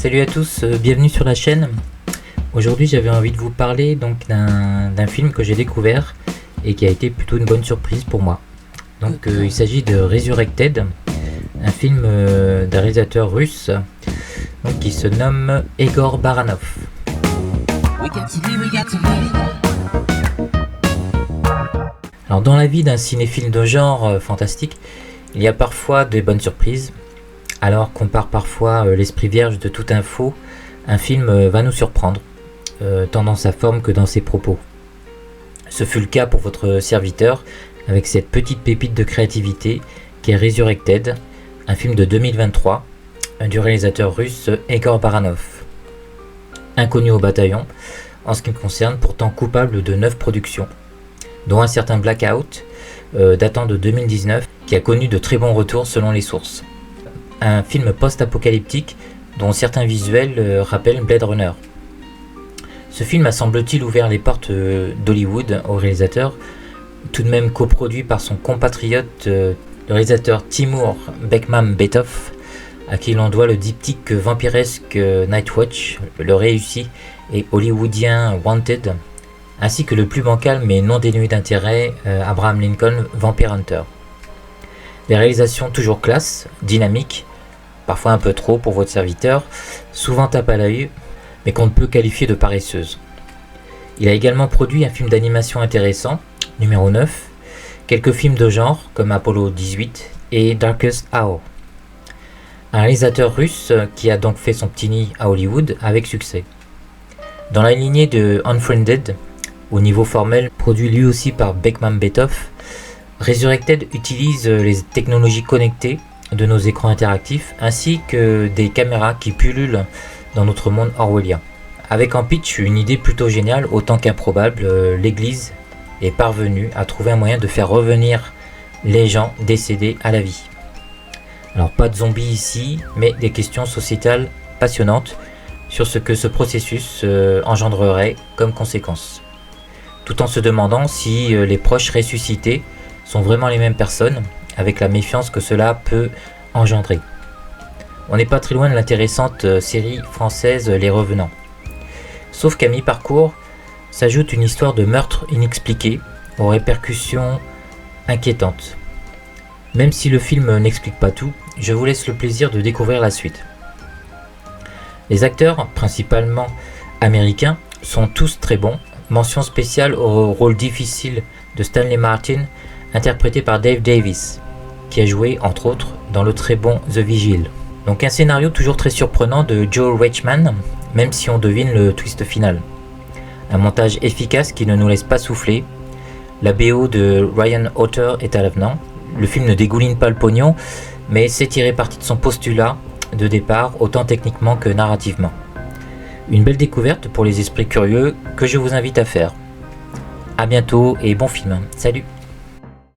Salut à tous, bienvenue sur la chaîne. Aujourd'hui j'avais envie de vous parler donc d'un film que j'ai découvert et qui a été plutôt une bonne surprise pour moi. Donc il s'agit de Resurrected, un film d'un réalisateur russe donc, qui se nomme Egor Baranov. Alors dans la vie d'un cinéphile de genre fantastique, il y a parfois des bonnes surprises. Alors qu'on part parfois l'esprit vierge de toute info, un film va nous surprendre, tant dans sa forme que dans ses propos. Ce fut le cas pour votre serviteur, avec cette petite pépite de créativité qui est Resurrected, un film de 2023, du réalisateur russe Egor Baranov. Inconnu au bataillon, en ce qui me concerne, pourtant coupable de 9 productions, dont un certain Blackout, datant de 2019, qui a connu de très bons retours selon les sources. Un film post-apocalyptique dont certains visuels rappellent Blade Runner. Ce film a semble-t-il ouvert les portes d'Hollywood au réalisateur, tout de même coproduit par son compatriote, le réalisateur Timur Bekmambetov, à qui l'on doit le diptyque vampiresque Nightwatch, le réussi et hollywoodien Wanted, ainsi que le plus bancal mais non dénué d'intérêt Abraham Lincoln Vampire Hunter. Des réalisations toujours classe, dynamiques, parfois un peu trop pour votre serviteur, souvent tape à l'œil, mais qu'on ne peut qualifier de paresseuse. Il a également produit un film d'animation intéressant, numéro 9, quelques films de genre comme Apollo 18 et Darkest Hour. Un réalisateur russe qui a donc fait son petit nid à Hollywood avec succès. Dans la lignée de Unfriended, au niveau formel produit lui aussi par Bekmambetov, Resurrected utilise les technologies connectées de nos écrans interactifs ainsi que des caméras qui pullulent dans notre monde orwellien. Avec en pitch une idée plutôt géniale, autant qu'improbable, l'Église est parvenue à trouver un moyen de faire revenir les gens décédés à la vie. Alors pas de zombies ici, mais des questions sociétales passionnantes sur ce que ce processus engendrerait comme conséquence. Tout en se demandant si les proches ressuscités sont vraiment les mêmes personnes, avec la méfiance que cela peut engendrer. On n'est pas très loin de l'intéressante série française Les Revenants. Sauf qu'à mi-parcours, s'ajoute une histoire de meurtre inexpliqué, aux répercussions inquiétantes. Même si le film n'explique pas tout, je vous laisse le plaisir de découvrir la suite. Les acteurs, principalement américains, sont tous très bons. Mention spéciale au rôle difficile de Stanley Martin, interprété par Dave Davis, qui a joué entre autres dans le très bon The Vigil. Donc un scénario toujours très surprenant de Joe Reichman, même si on devine le twist final. Un montage efficace qui ne nous laisse pas souffler. La BO de Ryan Auter est à l'avenant. Le film ne dégouline pas le pognon, mais sait tirer parti de son postulat de départ, autant techniquement que narrativement. Une belle découverte pour les esprits curieux que je vous invite à faire. A bientôt et bon film. Salut!